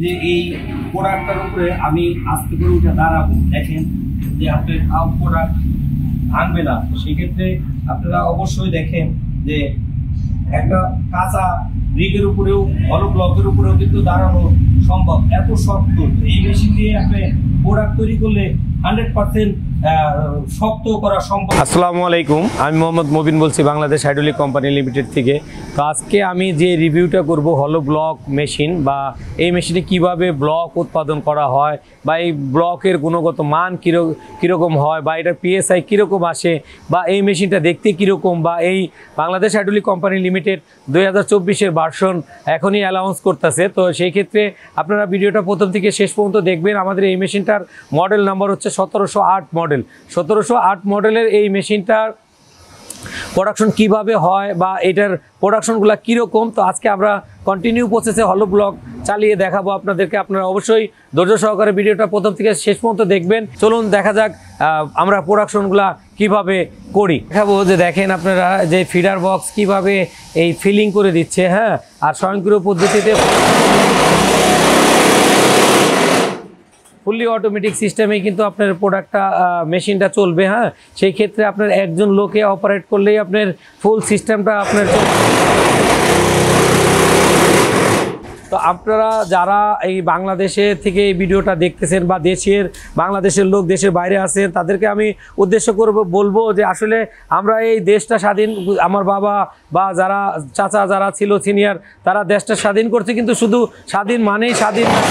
যে এই প্রোডাক্টটার উপরে আমি আস্তে করে উঠে দাঁড়াবো, দেখেন যে আপনার প্রোডাক্ট ভাঙবে না। সেই ক্ষেত্রে আপনারা অবশ্যই দেখেন যে একটা কাঁচা ব্রিকের উপরেও হলো ব্লকের উপরেও কিন্তু দাঁড়ানো সম্ভব, এত শক্ত। এই মেশিন দিয়ে আপনি প্রোডাক্ট তৈরি করলে 100% শক্ত করা সম্ভব। আসসালামু আলাইকুম, আমি মোহাম্মদ মুবিন বলছি বাংলাদেশ হাইড্রোলিক কোম্পানি লিমিটেড থেকে। তো আজকে আমি যে রিভিউটা করব হলো ব্লক মেশিন, বা এই মেশিনে কিভাবে ব্লক উৎপাদন করা হয়, বা এই ব্লকের গুণগত মান কীরকম হয়, বা এটার পিএসআই কীরকম আসে, বা এই মেশিনটা দেখতে কীরকম, বা এই বাংলাদেশ হাইড্রোলিক কোম্পানি লিমিটেড 2024-এর ভার্সন এখনই অ্যালাউন্স করতেছে। তো সেই ক্ষেত্রে আপনারা ভিডিওটা প্রথম থেকে শেষ পর্যন্ত দেখবেন। আমাদের এই মেশিনটার মডেল নাম্বার হচ্ছে 1708 মডেল। 1708 মডেলের এই মেশিনটার প্রোডাকশন কিভাবে হয় বা এটার প্রোডাকশনগুলো কীরকম, তো আজকে আমরা কন্টিনিউ প্রসেসে হলো ব্লক চালিয়ে দেখাবো আপনাদেরকে। আপনারা অবশ্যই ধৈর্য সহকারে ভিডিওটা প্রথম থেকে শেষ পর্যন্ত দেখবেন। চলুন দেখা যাক আমরা প্রোডাকশনগুলো কিভাবে করি। দেখাবো যে দেখেন আপনারা যে ফিডার বক্স কিভাবে এই ফিলিং করে দিচ্ছে, হ্যাঁ, আর স্বয়ংক্রিয় পদ্ধতিতে ফুললি অটোমেটিক সিস্টেমে কিন্তু আপনার প্রোডাক্টটা মেশিনটা চলবে। হ্যাঁ, সেই ক্ষেত্রে আপনার একজন লোকে অপারেট করলেই আপনার ফুল সিস্টেমটা আপনার তো আপনারা যারা এই বাংলাদেশে থেকে এই ভিডিওটা দেখতেছেন, বা বাংলাদেশের লোক দেশের বাইরে আছেন, তাদেরকে আমি উদ্দেশ্য বলবো যে আসলে আমরা এই দেশটা স্বাধীন, আমার বাবা বা যারা চাচা যারা ছিল সিনিয়র, তারা দেশটা স্বাধীন করছে, কিন্তু শুধু স্বাধীন মানেই স্বাধীন না।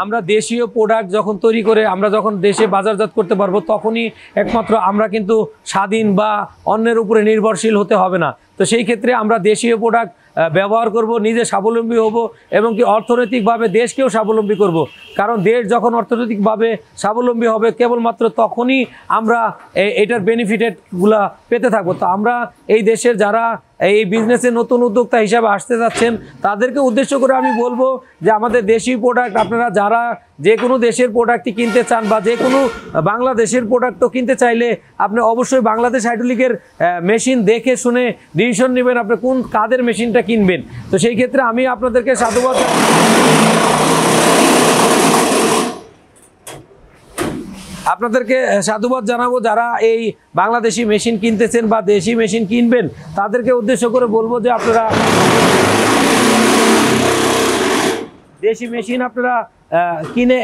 আমরা দেশীয় প্রোডাক্ট যখন তৈরি করে আমরা যখন দেশে বাজারজাত করতে পারবো, তখনই একমাত্র আমরা কিন্তু স্বাধীন বা অন্যের উপরে নির্ভরশীল হতে হবে না। তো সেই ক্ষেত্রে আমরা দেশীয় প্রোডাক্ট ব্যবহার করব, নিজে স্বাবলম্বী হব, এবং কি অর্থনৈতিকভাবে দেশকেও স্বাবলম্বী করব। কারণ দেশ যখন অর্থনৈতিকভাবে স্বাবলম্বী হবে, কেবলমাত্র তখনই আমরা এটার বেনিফিটেডগুলা পেতে থাকবো। তো আমরা এই দেশের যারা এই বিজনেসে নতুন উদ্যোক্তা হিসাবে আসতে যাচ্ছেন, তাদেরকে উদ্দেশ্য করে আমি বলবো যে আমাদের দেশি প্রোডাক্ট, আপনারা যারা যে কোনো দেশের প্রোডাক্টই কিনতে চান, বা যে কোনো বাংলাদেশের প্রোডাক্টও কিনতে চাইলে আপনি অবশ্যই বাংলাদেশ হাইড্রোলিকের মেশিন দেখে শুনে ডিসিশন নেবেন আপনি কোন কাদের মেশিনটা কিনবেন। তো সেই ক্ষেত্রে আমি আপনাদেরকে সাধুবাদ জানাবো যারা এই বাংলাদেশি মেশিন কিনতেছেন বা দেশি মেশিন কিনবেন, তাদেরকে উদ্দেশ্য করে বলবো যে আপনারা দেশি মেশিন আপনারা কিনে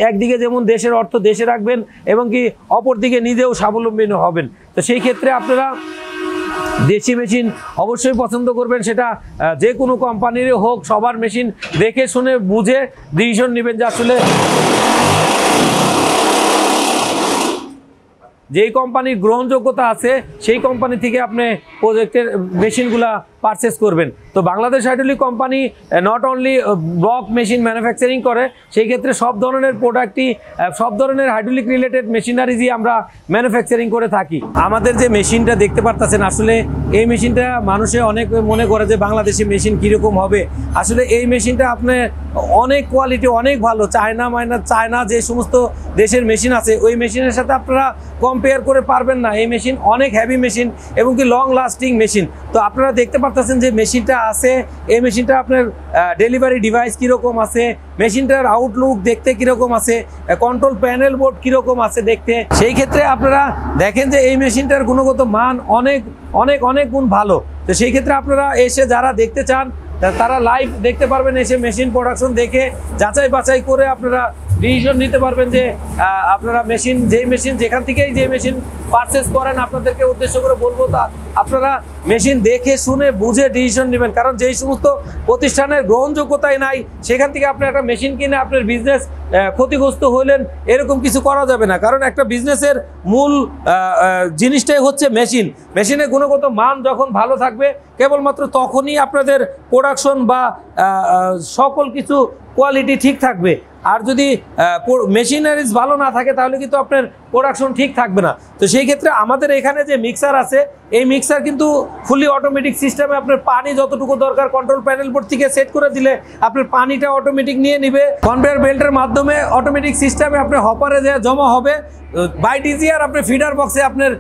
একদিকে যেমন দেশের অর্থ দেশে রাখবেন, এবং কি অপরদিকে নিজেও স্বাবলম্বী হবেন। তো সেই ক্ষেত্রে আপনারা দেশি মেশিন অবশ্যই পছন্দ করবেন, সেটা যে কোনো কোম্পানির হোক, সবার মেশিন দেখে শুনে বুঝে ডিসিশন নেবেন যে আসলে যেই কোম্পানির গ্রহণযোগ্যতা আছে সেই কোম্পানি থেকে আপনি প্রজেক্টের মেশিনগুলা পারচেস করবেন। তো Bangladesh hydraulic company not only block machine manufacturing করে, সেই ক্ষেত্রে সব ধরনের প্রোডাক্টই, সব ধরনের হাইড্রোলিক রিলেটেড মেশিনারিজই আমরা ম্যানুফ্যাকচারিং করে থাকি। আমাদের যে মেশিনটা দেখতে পারতেছেন, আসলে এই মেশিনটা মানুষে অনেক মনে করে যে বাংলাদেশি মেশিন কীরকম হবে। আসলে এই মেশিনটা আপনার অনেক কোয়ালিটি, অনেক ভালো। চায়না যে সমস্ত দেশের মেশিন আছে, ওই মেশিনের সাথে আপনারা কম্পেয়ার করে পারবেন না। এই মেশিন অনেক হেভি মেশিন এবং কি লং লাস্টিং মেশিন। তো আপনারা দেখতে পারতেছেন যে মেশিনটা আছে, এই মেশিনটা আপনার ডেলিভারি ডিভাইস কীরকম আছে, মেশিনটার আউটলুক দেখতে কীরকম আছে, কন্ট্রোল প্যানেল বোর্ড কীরকম আছে দেখতে। সেই ক্ষেত্রে আপনারা দেখেন যে এই মেশিনটার গুণগত মান অনেক অনেক অনেক গুণ ভালো। তো সেই ক্ষেত্রে আপনারা এসে যারা দেখতে চান, তারা লাইভ দেখতে পারবেন, এসে মেশিন প্রোডাকশন দেখে যাচাই বাছাই করে আপনারা ডিসিশন নিতে পারবেন যে আপনারা যেখান থেকেই যে মেশিন পারচেস করেন, আপনাদেরকে উদ্দেশ্য করে বলবো তা আপনারা মেশিন দেখে শুনে বুঝে ডিসিশন নেবেন। কারণ যেই সমস্ত প্রতিষ্ঠানের গ্রহণযোগ্যতাই নাই, সেখান থেকে আপনি একটা মেশিন কিনে আপনার বিজনেস ক্ষতিগ্রস্ত হলেন, এরকম কিছু করা যাবে না। কারণ একটা বিজনেসের মূল জিনিসটাই হচ্ছে মেশিনের গুণগত মান যখন ভালো থাকবে, কেবলমাত্র তখনই আপনাদের প্রোডাকশন বা সকল কিছু কোয়ালিটি ঠিক থাকবে। আর যদি মেশিনারিজ ভালো না থাকে, তাহলে কিন্তু আপনার প্রোডাকশন ঠিক থাকবে না। তো সেই ক্ষেত্রে আমাদের এখানে যে মিক্সার আছে, এই মিক্সার কিন্তু ফুলি অটোমেটিক সিস্টেমে আপনার পানি যতটুকু দরকার কন্ট্রোল প্যানেল বোর্ড থেকে সেট করে দিলে আপনার পানিটা অটোমেটিক নিয়ে নিবে। কনভেয়ার বেল্টের মাধ্যমে অটোমেটিক সিস্টেমে আপনার হপারে জমা হবে। বাই ডিজিআর আপনার ফিডার বক্সে আপনার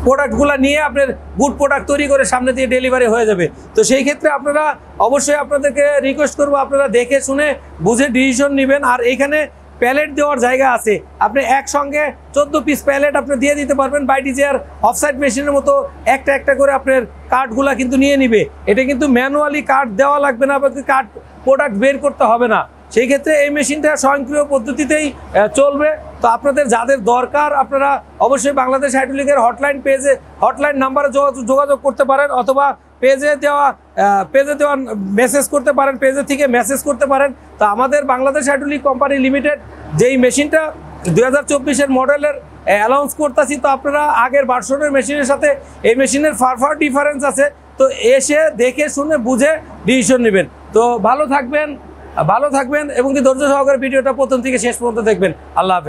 প্রোডাক্টগুলো নিয়ে আপনার গুড প্রোডাক্ট তৈরি করে সামনে দিয়ে ডেলিভারি হয়ে যাবে। তো সেই ক্ষেত্রে আপনারা অবশ্যই আপনাদেরকে রিকোয়েস্ট করবো, আপনারা দেখে শুনে বুঝে ডিসিশন নেবেন। আর এইখানে প্যালেট দেওয়ার জায়গা আছে, আপনি একসঙ্গে 14 পিস প্যালেট আপনি দিয়ে দিতে পারবেন। বাইডিজিআর অফসাইড মেশিনের মতো একটা একটা করে আপনার কার্ডগুলা কিন্তু নিয়ে নিবে। এটা কিন্তু ম্যানুয়ালি কার্ড দেওয়া লাগবে না, আপনাকে কার্ড প্রোডাক্ট বের করতে হবে না। সেই ক্ষেত্রে এই মেশিনটা স্বয়ংক্রিয় পদ্ধতিতেই চলবে। তো আপনাদের যাদের দরকার আপনারা অবশ্যই বাংলাদেশ হাইড্রোলিকের হটলাইন নাম্বারে যোগাযোগ করতে পারেন, অথবা পেজে দেওয়া মেসেজ করতে পারেন, পেজে থেকে মেসেজ করতে পারেন। তো আমাদের বাংলাদেশ হাইড্রোলিক কোম্পানি লিমিটেড যেই মেশিনটা 2024-এর মডেলের অ্যানাউন্স করতেছি, তো আপনারা আগের ভার্সনের মেশিনের সাথে এই মেশিনের ফার ডিফারেন্স আছে। তো এসে দেখে শুনে বুঝে ডিসিশন নেবেন। তো ভালো থাকবেন এবং ধৈর্য সহকারে ভিডিওটা প্রথম থেকে শেষ পর্যন্ত দেখবেন। আল্লাহ হাফেজ।